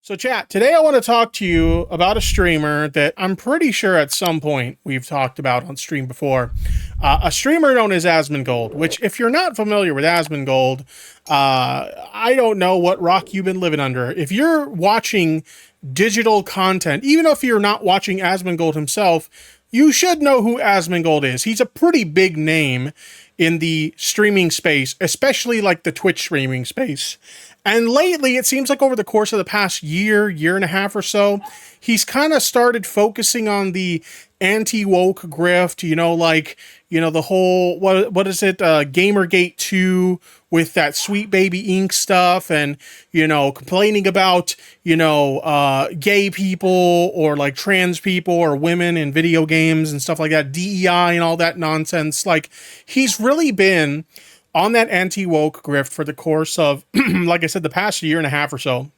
So chat, today I want to talk to you about a streamer that I'm pretty sure at some point we've talked about on stream before. A streamer known as Asmongold, which if you're not familiar with Asmongold, I don't know what rock you've been living under. If you're watching digital content, even if you're not watching Asmongold himself, you should know who Asmongold is. He's a pretty big name in the streaming space, especially like the Twitch streaming space. And lately, it seems like over the course of the past year and a half or so, he's kind of started focusing on the anti-woke grift, the whole, what is it, Gamergate 2 with that Sweet Baby Inc. stuff and, complaining about, gay people or like trans people or women in video games and stuff like that, DEI and all that nonsense. Like, he's really been on that anti-woke grift for the course of, like I said, the past year and a half or so.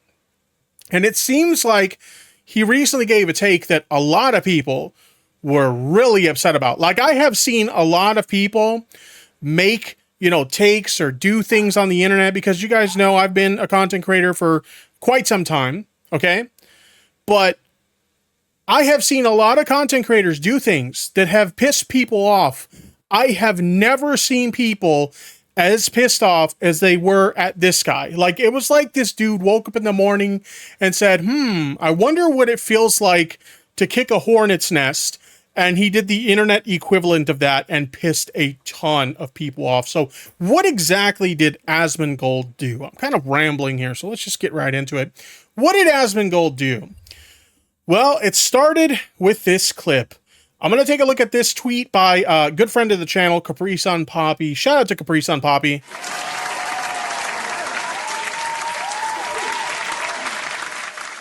And it seems like he recently gave a take that a lot of people were really upset about. Like, I have seen a lot of people make, takes or do things on the internet, because you guys know I've been a content creator for quite some time, okay? But I have seen a lot of content creators do things that have pissed people off. I have never seen people as pissed off as they were at this guy. Like, it was like this dude woke up in the morning and said, I wonder what it feels like to kick a hornet's nest. And he did the internet equivalent of that and pissed a ton of people off. So what exactly did Asmongold do? I'm kind of rambling here, so let's just get right into it. What did Asmongold do? Well, it started with this clip. I'm going to take a look at this tweet by a good friend of the channel, Capri Sun Poppy. Shout out to Capri Sun Poppy.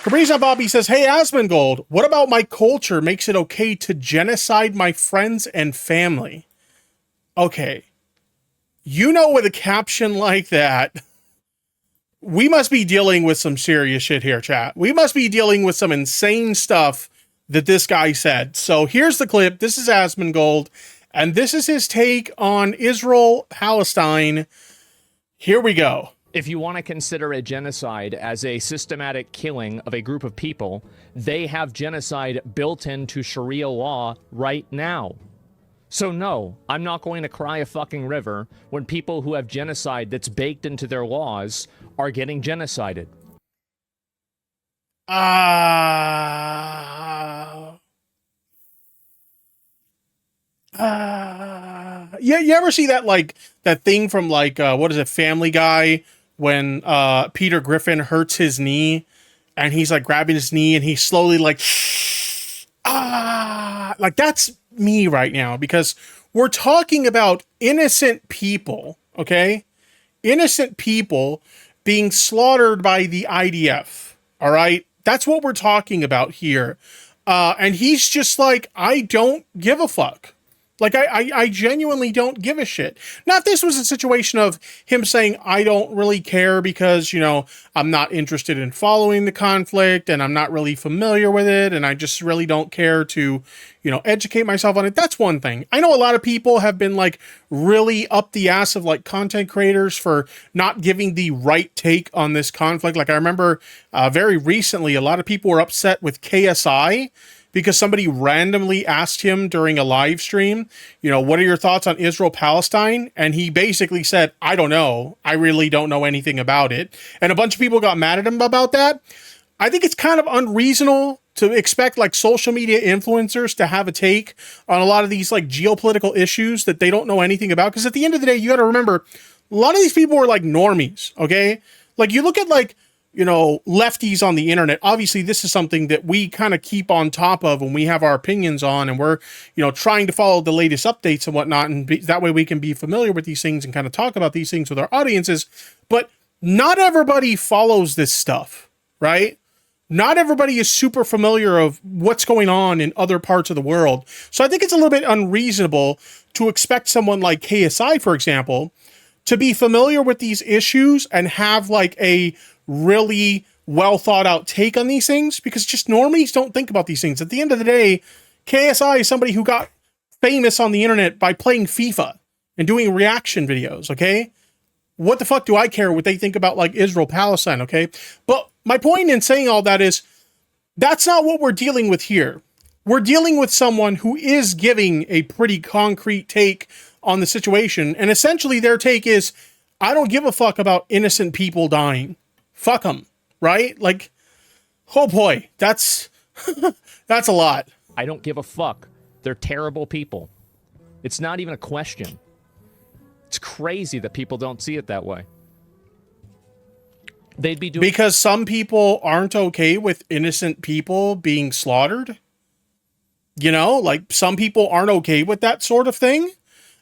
Capri Sun Poppy says, "Hey, Asmongold, what about my culture makes it okay to genocide my friends and family?" Okay. With a caption like that, we must be dealing with some serious shit here, chat. We must be dealing with some insane stuff that this guy said. So here's the clip. This is Asmongold, and this is his take on Israel-Palestine. Here we go. If you want to consider a genocide as a systematic killing of a group of people, they have genocide built into Sharia law right now. So no, I'm not going to cry a fucking river when people who have genocide that's baked into their laws are getting genocided. You ever see that, like, that thing from, like, what is it, Family Guy, when Peter Griffin hurts his knee and he's like grabbing his knee and he's slowly like that's me right now, because we're talking about innocent people, okay? Innocent people being slaughtered by the IDF, all right? That's what we're talking about here. And he's just like, I don't give a fuck. Like, I genuinely don't give a shit. Now, if this was a situation of him saying, I don't really care because, I'm not interested in following the conflict and I'm not really familiar with it and I just really don't care to, educate myself on it, that's one thing. I know a lot of people have been, like, really up the ass of, like, content creators for not giving the right take on this conflict. Like, I remember very recently, a lot of people were upset with KSI because somebody randomly asked him during a live stream, what are your thoughts on Israel-Palestine? And he basically said, I don't know. I really don't know anything about it. And a bunch of people got mad at him about that. I think it's kind of unreasonable to expect, like, social media influencers to have a take on a lot of these, like, geopolitical issues that they don't know anything about. Because at the end of the day, you got to remember, a lot of these people were, like, normies, okay? Like, you look at, like, lefties on the internet. Obviously, this is something that we kind of keep on top of when we have our opinions on, and we're, trying to follow the latest updates and whatnot. And that way we can be familiar with these things and kind of talk about these things with our audiences. But not everybody follows this stuff, right? Not everybody is super familiar of what's going on in other parts of the world. So I think it's a little bit unreasonable to expect someone like KSI, for example, to be familiar with these issues and have, like, a really well thought out take on these things, because just normies don't think about these things. At the end of the day, KSI is somebody who got famous on the internet by playing FIFA and doing reaction videos, okay? what the fuck do I care what they think about like Israel-Palestine, okay? But my point in saying all that is that's not what we're dealing with here. We're dealing with someone who is giving a pretty concrete take on the situation. And essentially their take is, I don't give a fuck about innocent people dying. Fuck them, right? Like, oh boy, that's that's a lot. I don't give a fuck. They're terrible people. It's not even a question. It's crazy that people don't see it that way. They'd be doing because some people aren't okay with innocent people being slaughtered. You know, like some people aren't okay with that sort of thing.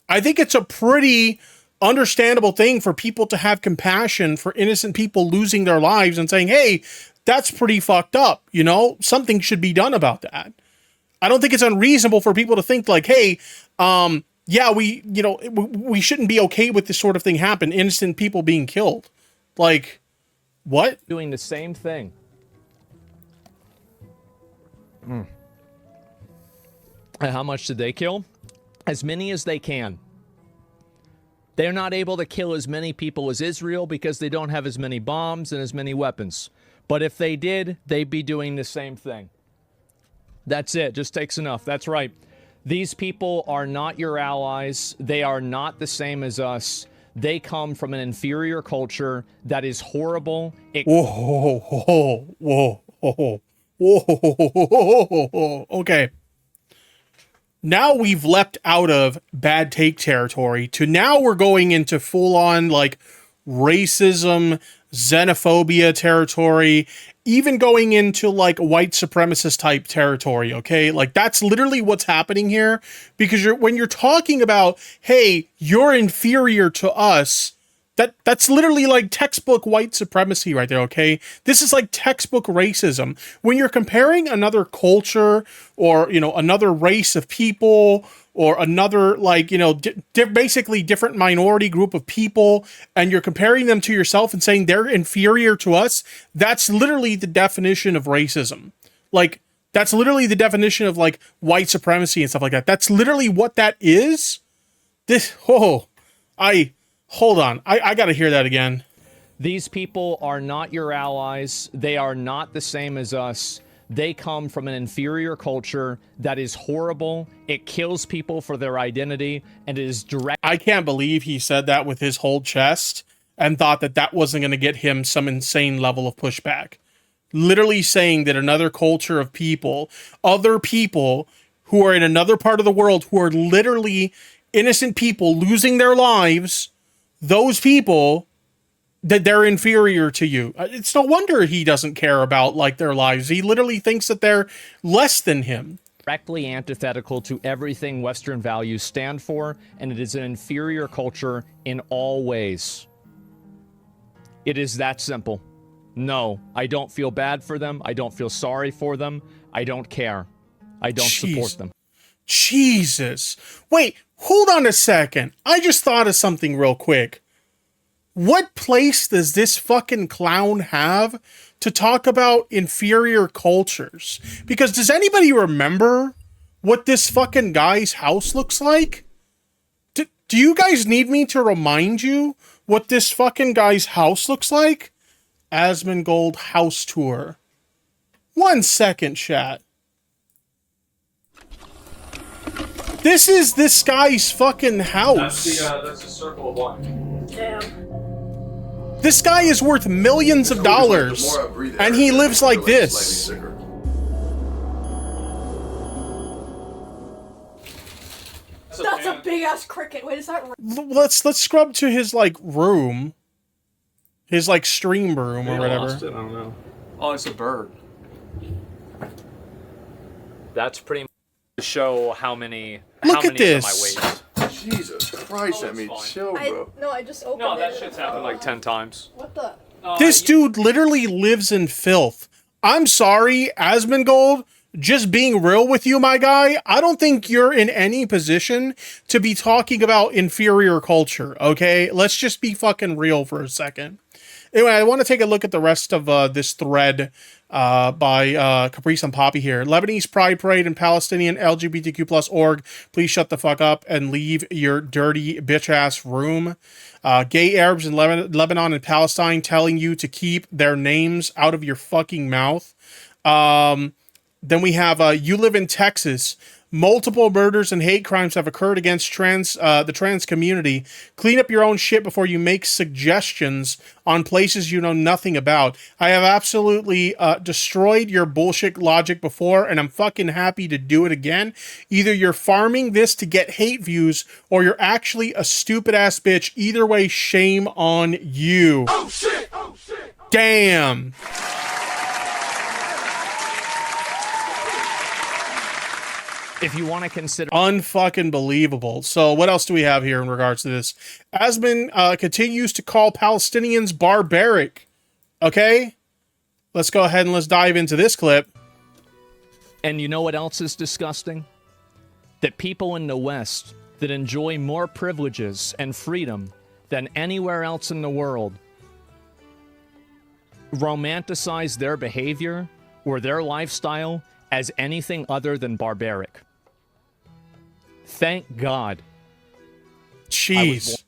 I think it's a pretty understandable thing for people to have compassion for innocent people losing their lives and saying, hey, that's pretty fucked up. You know, something should be done about that. I don't think it's unreasonable for people to think like, hey, yeah, we shouldn't be okay with this sort of thing happen. Innocent people being killed. Like, what? doing the same thing. And how much did they kill? As many as they can. They're not able to kill as many people as Israel because they don't have as many bombs and as many weapons. But if they did, they'd be doing the same thing. That's it. Just takes enough. That's right. These people are not your allies. They are not the same as us. They come from an inferior culture that is horrible. Whoa. Okay. Now we've leapt out of bad take territory to now we're going into full on like racism, xenophobia territory, even going into like white supremacist type territory. Okay. Like that's literally what's happening here because when you're talking about, hey, you're inferior to us, that's literally like textbook white supremacy right there, okay? This is like textbook racism. When you're comparing another culture or, you know, another race of people or another like, you know, basically different minority group of people and you're comparing them to yourself and saying they're inferior to us, that's literally the definition of racism. Like, that's literally the definition of like white supremacy and stuff like that. That's literally what that is. Hold on. I got to hear that again. These people are not your allies. They are not the same as us. They come from an inferior culture that is horrible. It kills people for their identity and it is direct. I can't believe he said that with his whole chest and thought that that wasn't going to get him some insane level of pushback. Literally saying that another culture of people, other people who are in another part of the world who are literally innocent people losing their lives, those people, that they're inferior to you. It's no wonder he doesn't care about like their lives. He literally thinks that they're less than him. Directly antithetical to everything Western values stand for, and it is an inferior culture in all ways. It is that simple. No, I don't feel bad for them. I don't feel sorry for them. I don't care. I don't support them. Jesus. Wait, hold on a second. I just thought of something real quick. What place does this fucking clown have to talk about inferior cultures? Because does anybody remember what this fucking guy's house looks like? Do you guys need me to remind you what this fucking guy's house looks like? Asmongold house tour. 1 second, chat. This is this guy's fucking house. That's the circle of life. Damn. This guy is worth millions of dollars, and he lives like this. That's a big ass cricket. Wait, is that right? Let's scrub to his like room, his like stream room or whatever. I don't know. Oh, it's a bird. That's pretty much to show how many. Look how at many this. Of my weight. Jesus Christ, I mean, chill, bro. I just opened it. No, that shit's happened like 10 times. What the? This dude literally lives in filth. I'm sorry, Asmongold, just being real with you, my guy, I don't think you're in any position to be talking about inferior culture, okay? Let's just be fucking real for a second. Anyway, I want to take a look at the rest of this thread by Caprice and Poppy here. Lebanese Pride Parade and Palestinian LGBTQ plus org. Please shut the fuck up and leave your dirty bitch ass room. Gay Arabs in Lebanon and Palestine telling you to keep their names out of your fucking mouth. Then we have you live in Texas. Multiple murders and hate crimes have occurred against the trans community. Clean up your own shit before you make suggestions on places you know nothing about. I have absolutely destroyed your bullshit logic before, and I'm fucking happy to do it again. Either you're farming this to get hate views, or you're actually a stupid ass bitch. Either way, shame on you. Oh shit! Oh shit! Damn! If you want to consider unfucking believable. So what else do we have here in regards to this? Asman continues to call Palestinians barbaric. Okay, let's go ahead and let's dive into this clip. And you know what else is disgusting? That people in the West that enjoy more privileges and freedom than anywhere else in the world romanticize their behavior or their lifestyle as anything other than barbaric. Thank God. Jeez.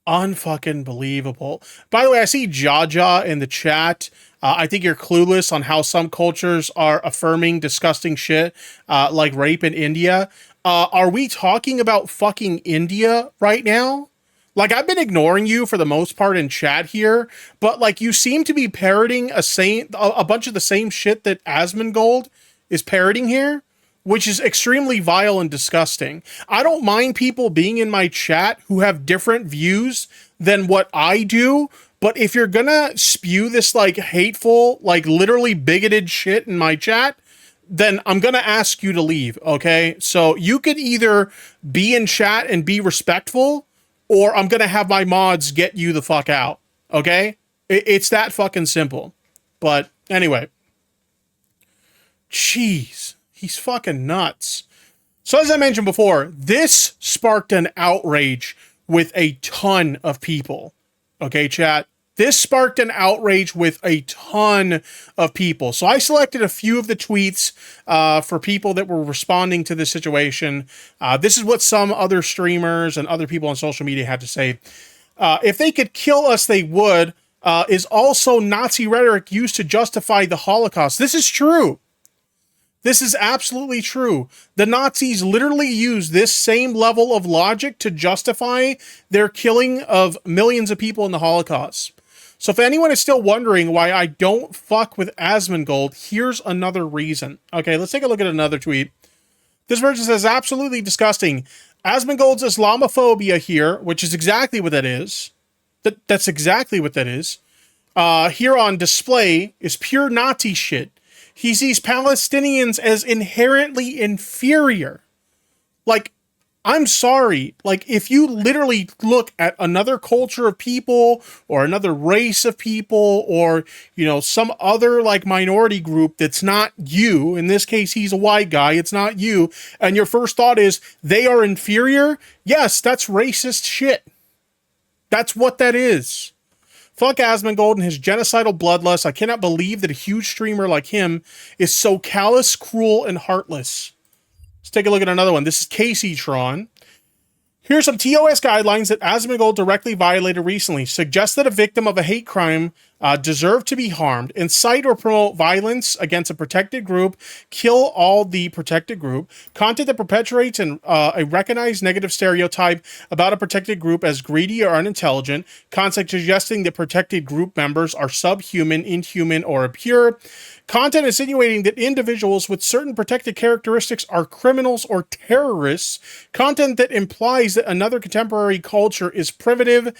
Unfucking believable. By the way, I see Jaja in the chat. I think you're clueless on how some cultures are affirming disgusting shit, like rape in India. Are we talking about fucking India right now? Like, I've been ignoring you for the most part in chat here, but like you seem to be parroting a bunch of the same shit that Asmongold is parroting here, which is extremely vile and disgusting. I don't mind people being in my chat who have different views than what I do, but if you're gonna spew this like hateful, like literally bigoted shit in my chat, then I'm gonna ask you to leave, okay? So you can either be in chat and be respectful, or I'm gonna have my mods get you the fuck out, okay? It's that fucking simple. But anyway. Jeez, he's fucking nuts. So as I mentioned before, this sparked an outrage with a ton of people. Okay, chat? This sparked an outrage with a ton of people. So I selected a few of the tweets for people that were responding to this situation. This is what some other streamers and other people on social media had to say. If they could kill us, they would, is also Nazi rhetoric used to justify the Holocaust. This is true. This is absolutely true. The Nazis literally used this same level of logic to justify their killing of millions of people in the Holocaust. So if anyone is still wondering why I don't fuck with Asmongold, here's another reason. Okay, let's take a look at another tweet. This person says, absolutely disgusting. Asmongold's Islamophobia here, which is exactly what that is. That's exactly what that is. Here on display is pure Nazi shit. He sees Palestinians as inherently inferior. Like, I'm sorry. Like, if you literally look at another culture of people or another race of people or, you know, some other like minority group that's not you, in this case, he's a white guy, it's not you, and your first thought is they are inferior, yes, that's racist shit. That's what that is. Fuck Asmongold and his genocidal bloodlust. I cannot believe that a huge streamer like him is so callous, cruel, and heartless. Let's take a look at another one. This is Casey Tron. Here's some TOS guidelines that Asmongold directly violated recently. Suggest that a victim of a hate crime deserve to be harmed, incite or promote violence against a protected group, kill all the protected group, content that perpetuates a recognized negative stereotype about a protected group as greedy or unintelligent, content suggesting that protected group members are subhuman, inhuman, or impure, content insinuating that individuals with certain protected characteristics are criminals or terrorists, content that implies that another contemporary culture is primitive,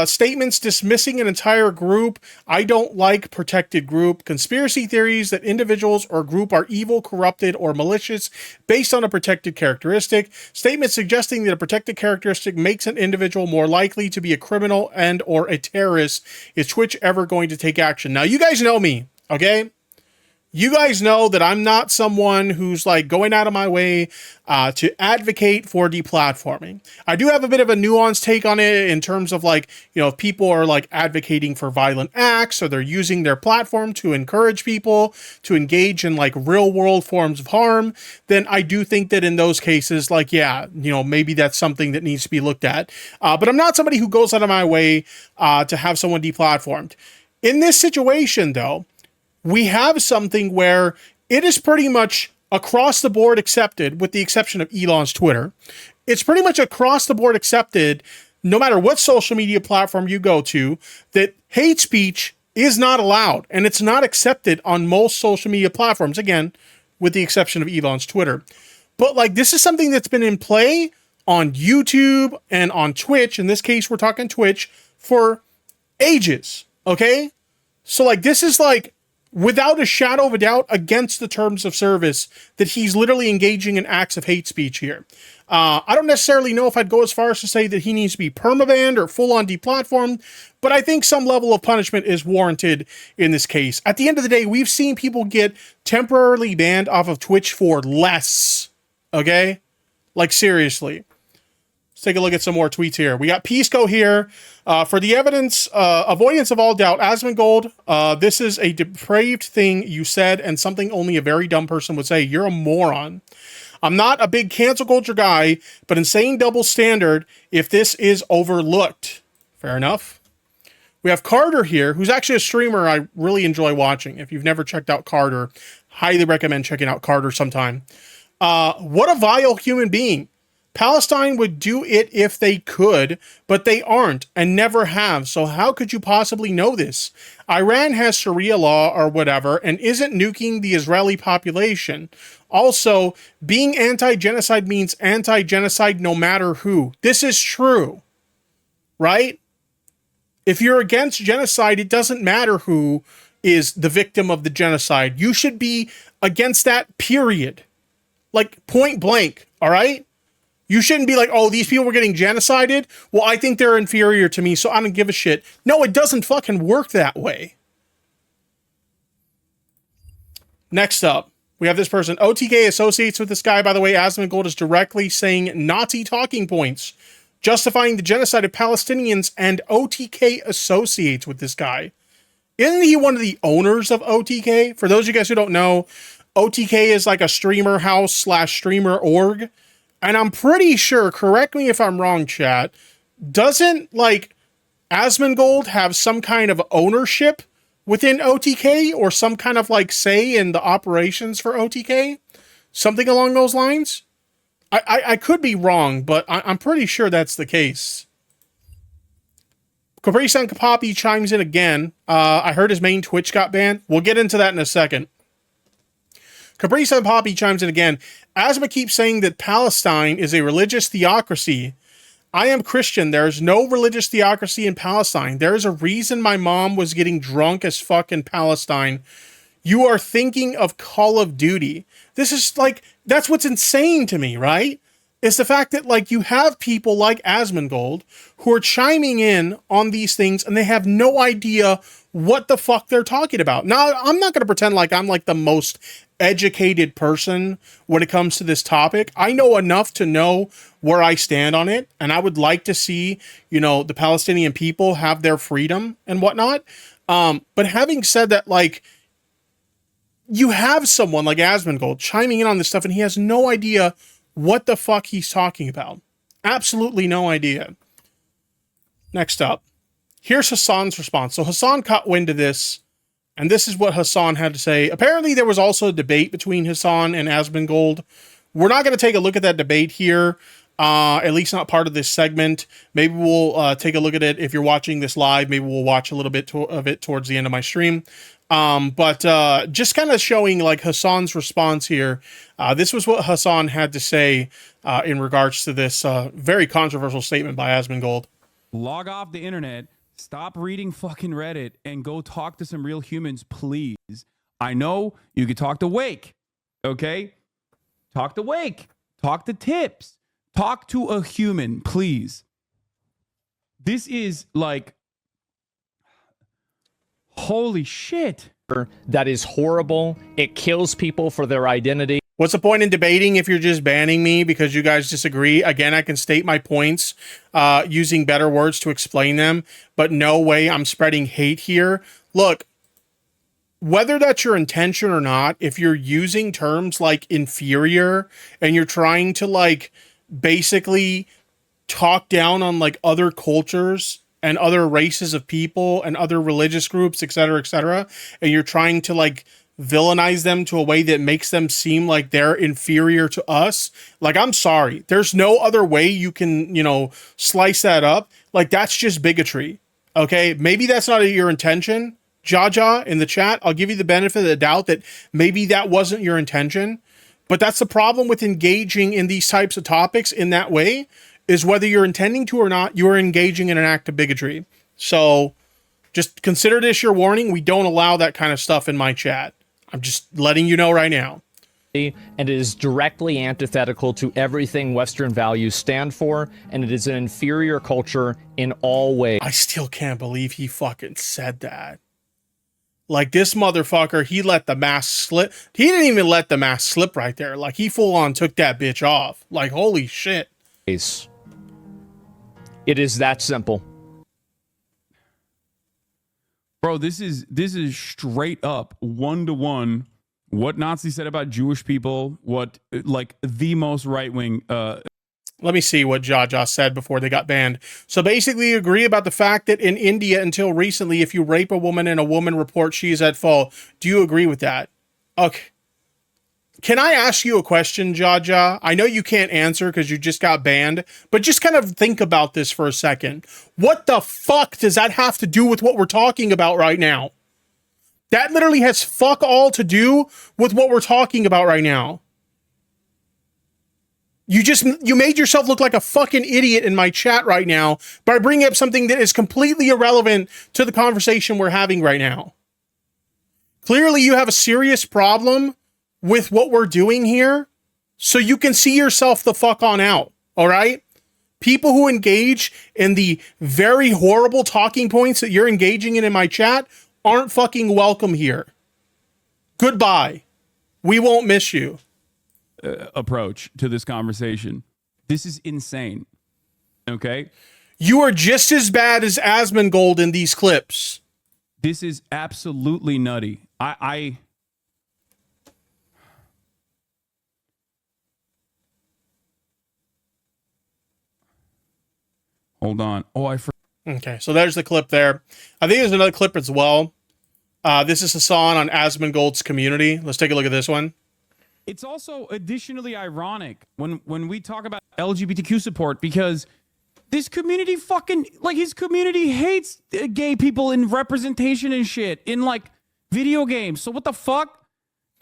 statements dismissing an entire group, I don't like protected group, conspiracy theories that individuals or group are evil, corrupted, or malicious based on a protected characteristic, statements suggesting that a protected characteristic makes an individual more likely to be a criminal and or a terrorist. Is Twitch ever going to take action? Now, you guys know me, okay? You guys know that I'm not someone who's like going out of my way to advocate for deplatforming. I do have a bit of a nuanced take on it in terms of like, you know, if people are like advocating for violent acts or they're using their platform to encourage people to engage in like real world forms of harm, then I do think that in those cases, like, yeah, you know, maybe that's something that needs to be looked at. But I'm not somebody who goes out of my way to have someone deplatformed. In this situation, though, we have something where it is pretty much across the board accepted, with the exception of Elon's Twitter. It's pretty much across the board accepted, no matter what social media platform you go to, that hate speech is not allowed, and it's not accepted on most social media platforms, again, with the exception of Elon's Twitter. But like, this is something that's been in play on YouTube and on Twitch. In this case, we're talking Twitch for ages. Okay. So like, this is like, without a shadow of a doubt, against the terms of service, that he's literally engaging in acts of hate speech here. I don't necessarily know if I'd go as far as to say that he needs to be permabanned or full-on deplatformed, but I think some level of punishment is warranted in this case. At the end of the day, we've seen people get temporarily banned off of Twitch for less. Okay? Like, seriously. Let's take a look at some more tweets here. We got Pisco here. For the evidence, avoidance of all doubt, Asmongold, this is a depraved thing you said and something only a very dumb person would say. You're a moron. I'm not a big cancel culture guy, but in saying double standard, if this is overlooked. Fair enough. We have Carter here, who's actually a streamer I really enjoy watching. If you've never checked out Carter, highly recommend checking out Carter sometime. What a vile human being. Palestine would do it if they could, but they aren't and never have. So how could you possibly know this? Iran has Sharia law or whatever and isn't nuking the Israeli population. Also, being anti-genocide means anti-genocide no matter who. This is true, right? If you're against genocide, it doesn't matter who is the victim of the genocide. You should be against that, period. Like, point blank, all right? You shouldn't be like, oh, these people were getting genocided? Well, I think they're inferior to me, so I don't give a shit. No, it doesn't fucking work that way. Next up, we have this person. OTK associates with this guy. By the way, Asmongold is directly saying Nazi talking points, justifying the genocide of Palestinians, and OTK associates with this guy. Isn't he one of the owners of OTK? For those of you guys who don't know, OTK is like a streamer house / streamer org. And I'm pretty sure, correct me if I'm wrong, chat, doesn't, like, Asmongold have some kind of ownership within OTK or some kind of, like, say in the operations for OTK? Something along those lines? I could be wrong, but I'm pretty sure that's the case. Capri-san Kapapi chimes in again. I heard his main Twitch got banned. We'll get into that in a second. Capri-san Poppy chimes in again. Asma keeps saying that Palestine is a religious theocracy. I am Christian. There is no religious theocracy in Palestine. There is a reason my mom was getting drunk as fuck in Palestine. You are thinking of Call of Duty. This is like, that's what's insane to me, right? It's the fact that like you have people like Asmongold who are chiming in on these things and they have no idea what the fuck they're talking about. Now, I'm not going to pretend like I'm like the most educated person when it comes to this topic. I know enough to know where I stand on it, and I would like to see, you know, the Palestinian people have their freedom and whatnot. But having said that, like, you have someone like Asmongold chiming in on this stuff, and he has no idea what the fuck he's talking about. Absolutely no idea. Next up, here's Hassan's response. So Hassan caught wind of this, and this is what Hassan had to say. Apparently, there was also a debate between Hassan and Asmongold. We're not going to take a look at that debate here, at least not part of this segment. Maybe we'll take a look at it if you're watching this live. Maybe we'll watch a little bit of it towards the end of my stream. But just kind of showing like Hassan's response here. This was what Hassan had to say in regards to this very controversial statement by Asmongold. Log off the internet. Stop reading fucking Reddit and go talk to some real humans, please. I know you could talk to Wake, okay? Talk to Wake. Talk to Tips. Talk to a human, please. This is like, holy shit. that is horrible. It kills people for their identity. What's the point in debating if you're just banning me because you guys disagree? Again, I can state my points using better words to explain them, but no way I'm spreading hate here. Look, whether that's your intention or not, if you're using terms like inferior and you're trying to like basically talk down on like other cultures and other races of people and other religious groups, etc., and you're trying to like villainize them to a way that makes them seem like they're inferior to us, like, I'm sorry, there's no other way you can, you know, slice that up. Like, that's just bigotry. Okay, maybe that's not your intention, Jaja in the chat. I'll give you the benefit of the doubt that maybe that wasn't your intention, but that's the problem with engaging in these types of topics in that way, is whether you're intending to or not, you're engaging in an act of bigotry. So just consider this your warning. We don't allow that kind of stuff in my chat. I'm just letting you know right now. And it is directly antithetical to everything Western values stand for, and it is an inferior culture in all ways. I still can't believe he fucking said that. Like, this motherfucker, he let the mask slip. He didn't even let the mask slip right there. Like, he full on took that bitch off. Like, holy shit. It is that simple. Bro, this is straight up 1-to-1 what Nazi said about Jewish people, what like the most right-wing Let me see what Jaja said before they got banned. So basically you agree about the fact that in India until recently, if you rape a woman and a woman reports she is at fault, do you agree with that? Okay. Can I ask you a question, Jaja? I know you can't answer because you just got banned, but just kind of think about this for a second. What the fuck does that have to do with what we're talking about right now? That literally has fuck all to do with what we're talking about right now. You made yourself look like a fucking idiot in my chat right now by bringing up something that is completely irrelevant to the conversation we're having right now. Clearly you have a serious problem with what we're doing here, so you can see yourself the fuck on out, all right? People who engage in the very horrible talking points that you're engaging in my chat aren't fucking welcome here. Goodbye. We won't miss you. Approach to this conversation. This is insane. Okay? You are just as bad as Asmongold in these clips. This is absolutely nutty. I hold on. Okay, so there's the clip there. I think there's another clip as well. This is Hassan on Asmongold's community. Let's take a look at this one. It's also additionally ironic when we talk about LGBTQ support, because this community fucking, like, his community hates gay people in representation and shit in like video games. So what the fuck?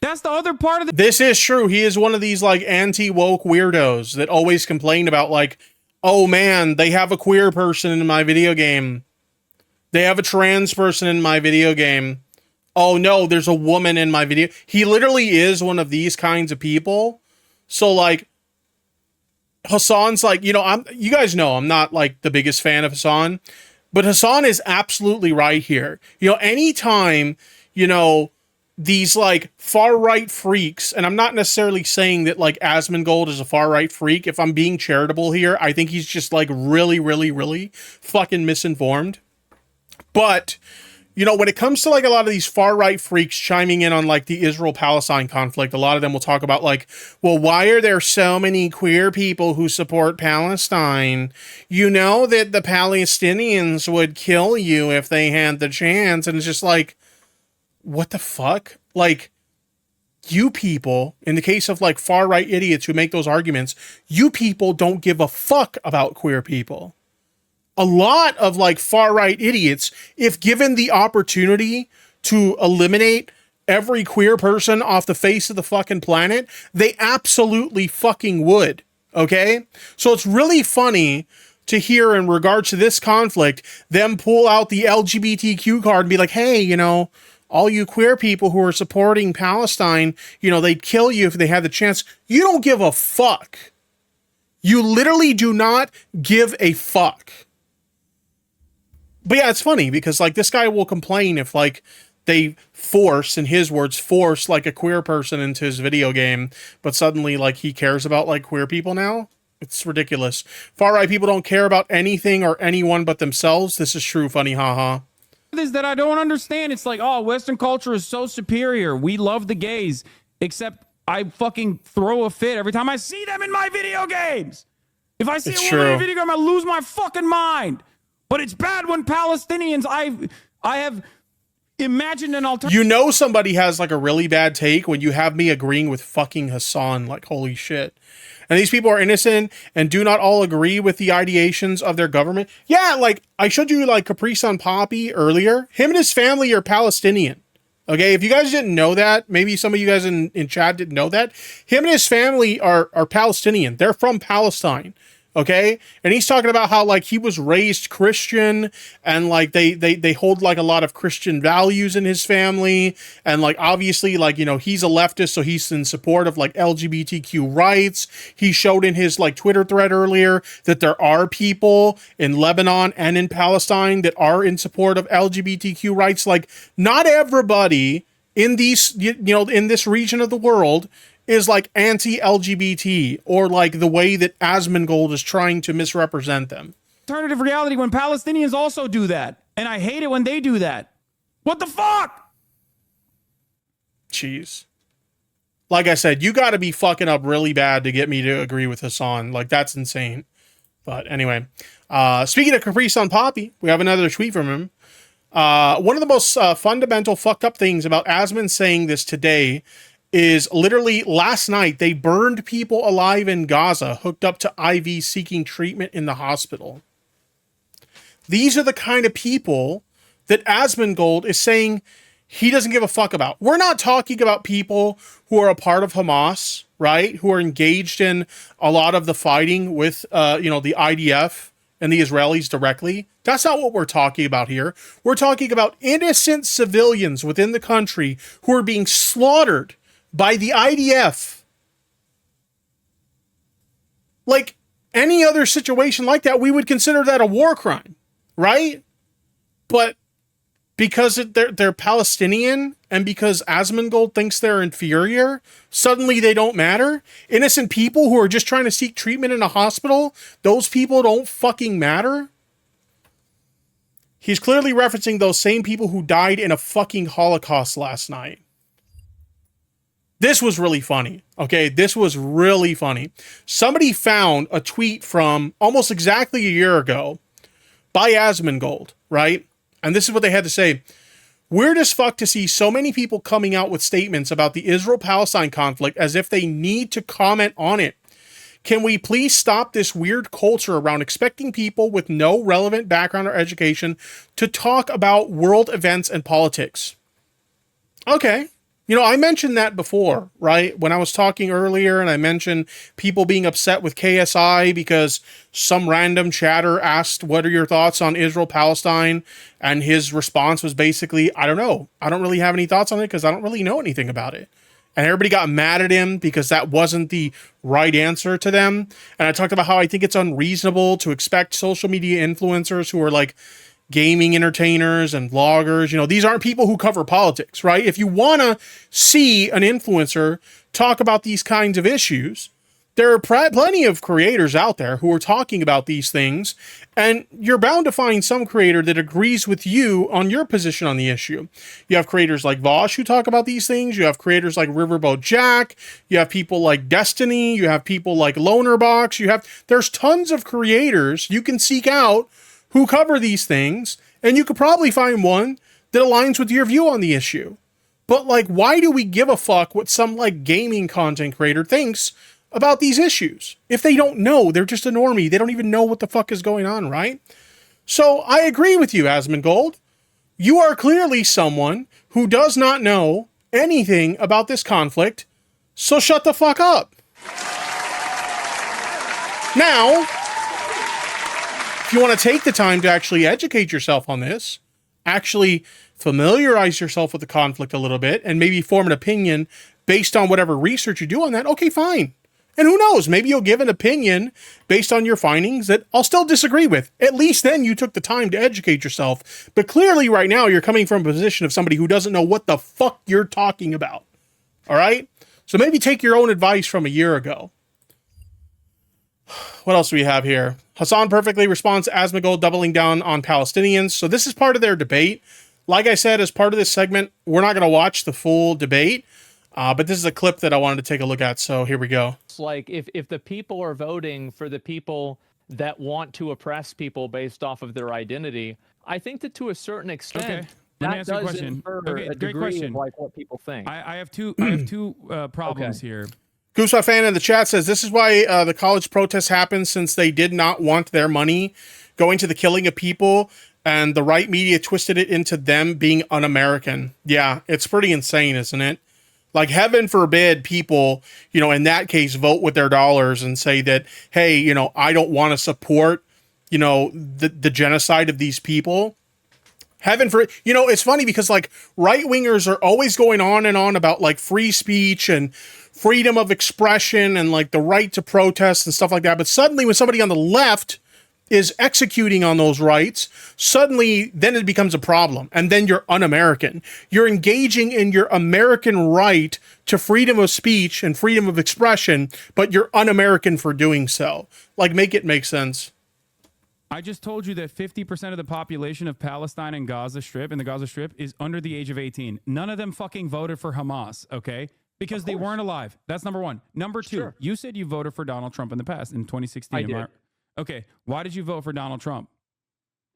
That's the other part of the— This is true. He is one of these like anti-woke weirdos that always complain about like, oh man, they have a queer person in my video game. They have a trans person in my video game. Oh no, there's a woman in my video. He literally is one of these kinds of people. So like, Hassan's like, you guys know I'm not like the biggest fan of Hassan, but Hassan is absolutely right here. Anytime, these like far right freaks, and I'm not necessarily saying that like Asmongold is a far right freak. If I'm being charitable here, I think he's just like really, really, really fucking misinformed. But when it comes to like a lot of these far right freaks chiming in on like the Israel-Palestine conflict, a lot of them will talk about like, well, why are there so many queer people who support Palestine? You know that the Palestinians would kill you if they had the chance. And it's just like, what the fuck? Like, you people, in the case of like far right idiots who make those arguments, you people don't give a fuck about queer people. A lot of like far right idiots, if given the opportunity to eliminate every queer person off the face of the fucking planet, they absolutely fucking would. Okay? So it's really funny to hear in regards to this conflict, them pull out the LGBTQ card and be like, hey, all you queer people who are supporting Palestine, they'd kill you if they had the chance. You don't give a fuck. You literally do not give a fuck. But yeah, it's funny because like this guy will complain if like they force, in his words, force like a queer person into his video game, but suddenly like he cares about like queer people now. It's ridiculous. Far right people don't care about anything or anyone but themselves. This is true, funny, haha. This that I don't understand. It's like, oh, Western culture is so superior. We love the gays, except I fucking throw a fit every time I see them in my video games. If I see a woman in a video game, I lose my fucking mind. But it's bad when Palestinians, I have imagined an alternative. You know somebody has like a really bad take when you have me agreeing with fucking Hassan, like holy shit. And these people are innocent and do not all agree with the ideations of their government. Yeah, like I showed you like Capri Sun Poppy earlier. Him and his family are Palestinian. Okay, if you guys didn't know that, maybe some of you guys in chat didn't know that. Him and his family are Palestinian. They're from Palestine. Okay, and he's talking about how like he was raised Christian and like they hold like a lot of Christian values in his family, and like obviously like, you know, he's a leftist, so he's in support of like LGBTQ rights. He showed in his like Twitter thread earlier that there are people in Lebanon and in Palestine that are in support of LGBTQ rights. Like not everybody in these, you know, in this region of the world is like anti-LGBT or like the way that Asmongold is trying to misrepresent them. Alternative reality when Palestinians also do that. And I hate it when they do that. What the fuck? Jeez. Like I said, you got to be fucking up really bad to get me to agree with Hassan. Like that's insane. But anyway, speaking of Capri Sun Poppy, we have another tweet from him. One of the most fundamental fucked up things about Asmon saying this today is literally last night they burned people alive in Gaza, hooked up to IV seeking treatment in the hospital. These are the kind of people that Asmongold is saying he doesn't give a fuck about. We're not talking about people who are a part of Hamas, right? Who are engaged in a lot of the fighting with, you know, the IDF and the Israelis directly. That's not what we're talking about here. We're talking about innocent civilians within the country who are being slaughtered by the IDF. Like any other situation like that, we would consider that a war crime, right? But because they're Palestinian and because Asmongold thinks they're inferior, suddenly they don't matter. Innocent people who are just trying to seek treatment in a hospital, those people don't fucking matter. He's clearly referencing those same people who died in a fucking Holocaust last night. This was really funny. Okay, this was really funny. Somebody found a tweet from almost exactly a year ago by Asmongold, right? And this is what they had to say. Weird as fuck to see so many people coming out with statements about the Israel-Palestine conflict as if they need to comment on it. Can we please stop this weird culture around expecting people with no relevant background or education to talk about world events and politics? Okay. You know, I mentioned that before, right? When I was talking earlier and I mentioned people being upset with KSI because some random chatter asked, what are your thoughts on Israel-Palestine? And his response was basically, I don't know. I don't really have any thoughts on it because I don't really know anything about it. And everybody got mad at him because that wasn't the right answer to them. And I talked about how I think it's unreasonable to expect social media influencers who are like gaming entertainers and vloggers, you know, these aren't people who cover politics, right? If you want to see an influencer talk about these kinds of issues, there are plenty of creators out there who are talking about these things, and you're bound to find some creator that agrees with you on your position on the issue. You have creators like Vosh who talk about these things. You have creators like Riverboat Jack. You have people like Destiny. You have people like Lonerbox. There's tons of creators you can seek out who cover these things, and you could probably find one that aligns with your view on the issue. But like, why do we give a fuck what some like gaming content creator thinks about these issues? If they don't know, they're just a normie. They don't even know what the fuck is going on, right? So I agree with you, Asmongold. You are clearly someone who does not know anything about this conflict, so shut the fuck up. Now, if you want to take the time to actually educate yourself on this, actually familiarize yourself with the conflict a little bit, and maybe form an opinion based on whatever research you do on that, okay, fine. And who knows, maybe you'll give an opinion based on your findings that I'll still disagree with. At least then you took the time to educate yourself. But clearly right now you're coming from a position of somebody who doesn't know what the fuck you're talking about. All right? So maybe take your own advice from a year ago. What else do we have here? Hassan perfectly responds to Asmongold doubling down on Palestinians. So this is part of their debate. Like I said, as part of this segment, we're not going to watch the full debate. But this is a clip that I wanted to take a look at, so here we go. It's like if the people are voting for the people that want to oppress people based off of their identity, I think that to a certain extent, Okay. Let me ask you a question. infer Okay, a great degree question. of like what people think. I have two problems here. Goosebump fan in the chat says, this is why the college protests happened, since they did not want their money going to the killing of people, and the right media twisted it into them being un-American. Yeah, it's pretty insane, isn't it? Like, heaven forbid people, you know, in that case, vote with their dollars and say that, hey, you know, I don't want to support, you know, the genocide of these people. Heaven for, you know, it's funny because like right wingers are always going on and on about like free speech and freedom of expression and like the right to protest and stuff like that. But suddenly when somebody on the left is executing on those rights, suddenly then it becomes a problem. And then you're un-American. You're engaging in your American right to freedom of speech and freedom of expression, but you're un-American for doing so. Like, make it make sense. I just told you that 50% of the population of Palestine and Gaza Strip, in the Gaza Strip, is under the age of 18. None of them fucking voted for Hamas, okay? Because they weren't alive. That's number one. Number two, you said you voted for Donald Trump in the past, in 2016. I did. Okay, why did you vote for Donald Trump?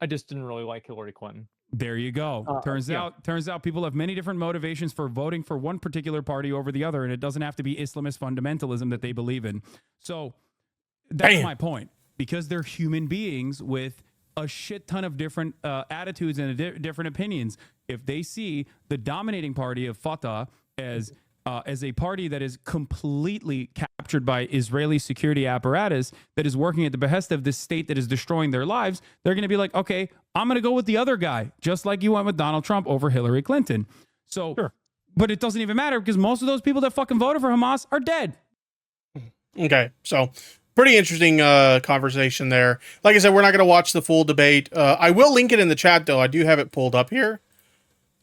I just didn't really like Hillary Clinton. There you go. Turns out people have many different motivations for voting for one particular party over the other, and it doesn't have to be Islamist fundamentalism that they believe in. So that's my point. Because they're human beings with a shit ton of different attitudes and different opinions. If they see the dominating party of Fatah as a party that is completely captured by Israeli security apparatus that is working at the behest of this state that is destroying their lives, they're going to be like, okay, I'm going to go with the other guy, just like you went with Donald Trump over Hillary Clinton. So, but it doesn't even matter because most of those people that fucking voted for Hamas are dead. Okay, so pretty interesting conversation there. Like I said, we're not going to watch the full debate. I will link it in the chat, though. I do have it pulled up here.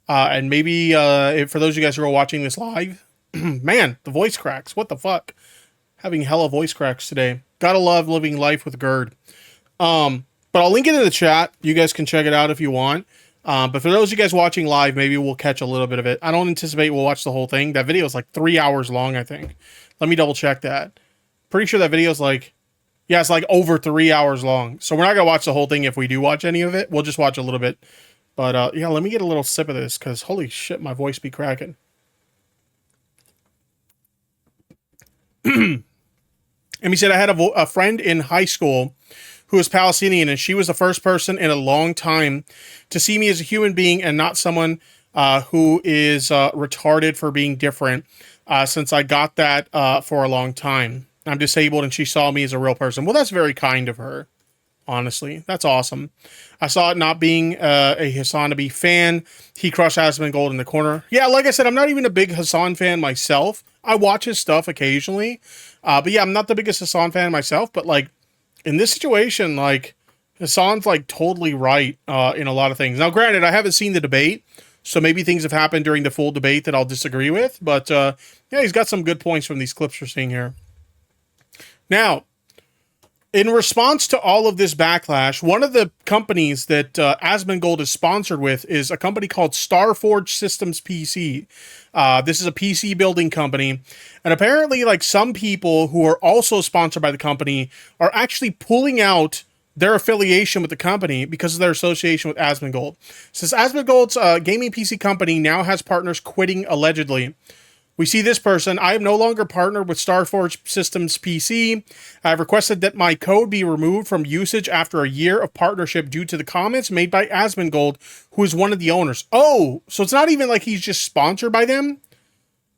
And maybe for those of you guys who are watching this live, man, the voice cracks. What the fuck? Having hella voice cracks today. Gotta love living life with GERD. But I'll link it in the chat. You guys can check it out if you want. But for those of you guys watching live, maybe we'll catch a little bit of it. I don't anticipate we'll watch the whole thing. That video is like 3 hours long, I think. Let me double check that. Pretty sure that video is like, yeah, it's like over 3 hours long. So we're not going to watch the whole thing if we do watch any of it. We'll just watch a little bit. But yeah, let me get a little sip of this because holy shit, my voice be cracking. And he said, I had a friend in high school who was Palestinian, and she was the first person in a long time to see me as a human being and not someone who is retarded for being different, since I got that for a long time. I'm disabled, and she saw me as a real person. Well, that's very kind of her, honestly. That's awesome. I saw it not being a Hassan Nabi fan. He crushed Asmongold in the corner. Yeah, like I said, I'm not even a big Hassan fan myself. I watch his stuff occasionally. But yeah, I'm not the biggest Hassan fan myself. But like, in this situation, like, Hassan's like totally right in a lot of things. Now, granted, I haven't seen the debate, so maybe things have happened during the full debate that I'll disagree with. But yeah, he's got some good points from these clips we're seeing here. Now, in response to all of this backlash, one of the companies that Asmongold is sponsored with is a company called Starforge Systems PC. This is a PC building company. And apparently, like, some people who are also sponsored by the company are actually pulling out their affiliation with the company because of their association with Asmongold. Since Asmongold's gaming PC company now has partners quitting allegedly. We see this person, I am no longer partnered with Starforge Systems PC. I have requested that my code be removed from usage after a year of partnership due to the comments made by Asmongold, who is one of the owners. Oh, so it's not even like he's just sponsored by them.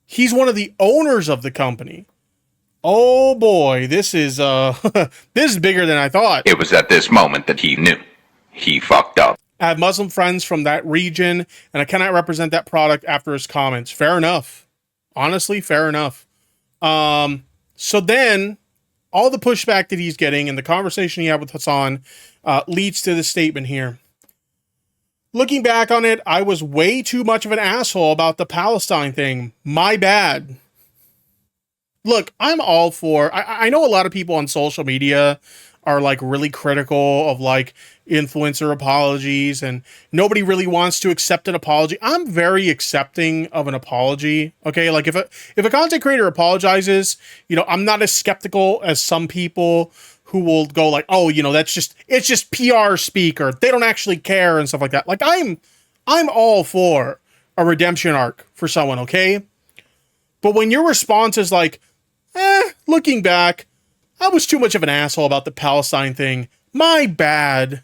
He's one of the owners of the company. Oh boy, this is this is bigger than I thought. It was at this moment that he knew. He fucked up. I have Muslim friends from that region, and I cannot represent that product after his comments. Fair enough. Honestly, fair enough. So then all the pushback that he's getting and the conversation he had with Hassan leads to this statement here. Looking back on it, I was way too much of an asshole about the Palestine thing. My bad. Look, I'm all for... I know a lot of people on social media are like really critical of like influencer apologies and nobody really wants to accept an apology. I'm very accepting of an apology. Okay. Like if a content creator apologizes, you know, I'm not as skeptical as some people who will go like, oh, you know, it's just PR speak or they don't actually care and stuff like that. Like I'm all for a redemption arc for someone. Okay. But when your response is like, looking back, I was too much of an asshole about the Palestine thing. My bad.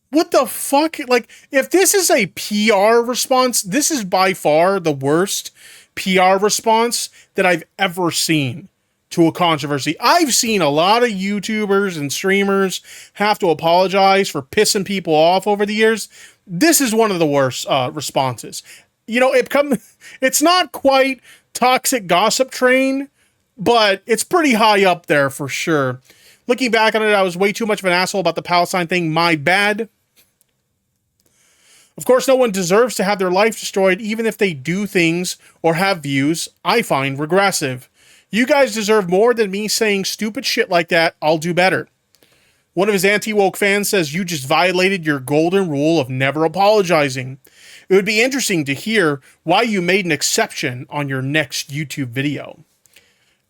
What the fuck? Like, if this is a PR response, this is by far the worst PR response that I've ever seen to a controversy. I've seen a lot of YouTubers and streamers have to apologize for pissing people off over the years. This is one of the worst responses. You know, it's not quite toxic gossip train, but it's pretty high up there for sure. Looking back on it, I was way too much of an asshole about the Palestine thing. My bad. Of course, no one deserves to have their life destroyed, even if they do things or have views I find regressive. You guys deserve more than me saying stupid shit like that. I'll do better. One of his anti-woke fans says you just violated your golden rule of never apologizing. It would be interesting to hear why you made an exception on your next YouTube video.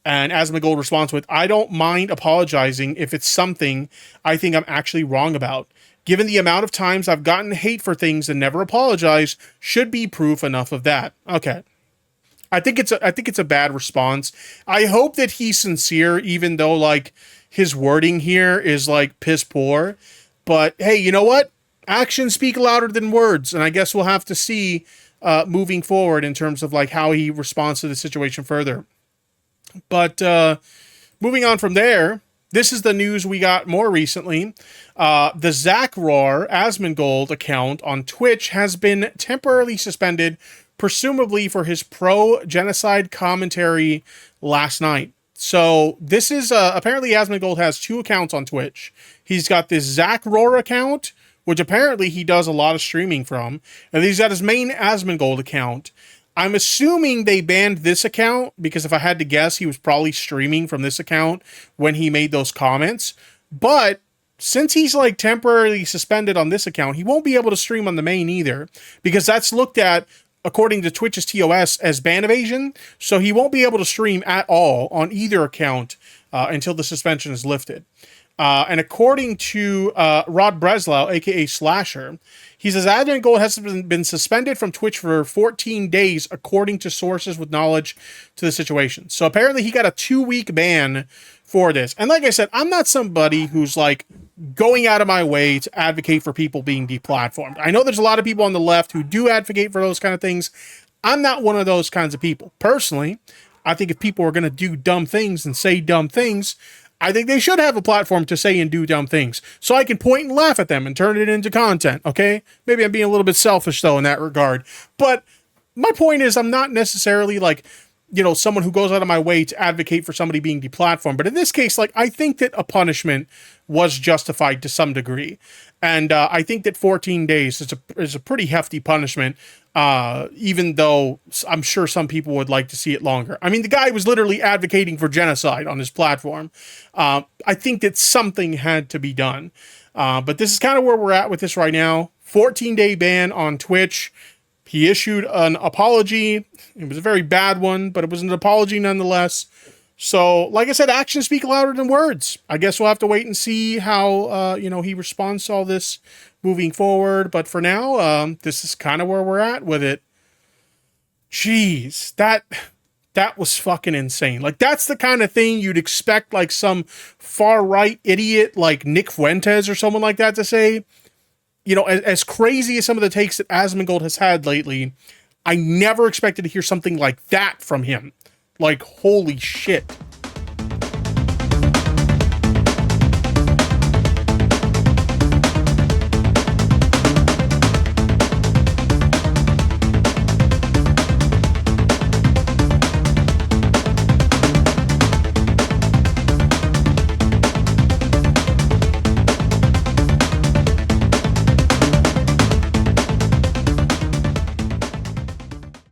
And Asmongold responds with, I don't mind apologizing if it's something I think I'm actually wrong about. Given the amount of times I've gotten hate for things and never apologize, should be proof enough of that. Okay. I think it's a bad response. I hope that he's sincere, even though like his wording here is like piss poor. But hey, you know what? Actions speak louder than words. And I guess we'll have to see moving forward in terms of like how he responds to the situation further. But moving on from there, this is the news we got more recently. The Zach Roar Asmongold account on Twitch has been temporarily suspended, presumably for his pro-genocide commentary last night. So this is apparently Asmongold has two accounts on Twitch. He's got this Zach Roar account, which apparently he does a lot of streaming from, and he's got his main Asmongold account. I'm assuming they banned this account because if I had to guess, he was probably streaming from this account when he made those comments. But since he's like temporarily suspended on this account, he won't be able to stream on the main either because that's looked at, according to Twitch's TOS, as ban evasion. So he won't be able to stream at all on either account until the suspension is lifted. And according to Rod Breslau, aka Slasher, he says Asmongold has been suspended from Twitch for 14 days, according to sources with knowledge to the situation. So apparently he got a 2-week ban for this. And like I said, I'm not somebody who's like going out of my way to advocate for people being deplatformed. I know there's a lot of people on the left who do advocate for those kind of things. I'm not one of those kinds of people. Personally, I think if people are going to do dumb things and say dumb things, I think they should have a platform to say and do dumb things so I can point and laugh at them and turn it into content. Okay. Maybe I'm being a little bit selfish though in that regard, but my point is I'm not necessarily like, you know, someone who goes out of my way to advocate for somebody being deplatformed. But in this case, like, I think that a punishment was justified to some degree. And I think that 14 days is a pretty hefty punishment, even though I'm sure some people would like to see it longer. I mean, the guy was literally advocating for genocide on his platform. I think that something had to be done. But this is kind of where we're at with this right now. 14-day ban on Twitch. He issued an apology. It was a very bad one, but it was an apology nonetheless. So, like I said, actions speak louder than words. I guess we'll have to wait and see how, he responds to all this moving forward. But for now, this is kind of where we're at with it. Jeez, that was fucking insane. Like, that's the kind of thing you'd expect, like, some far-right idiot like Nick Fuentes or someone like that to say. You know, as crazy as some of the takes that Asmongold has had lately, I never expected to hear something like that from him. Like, holy shit.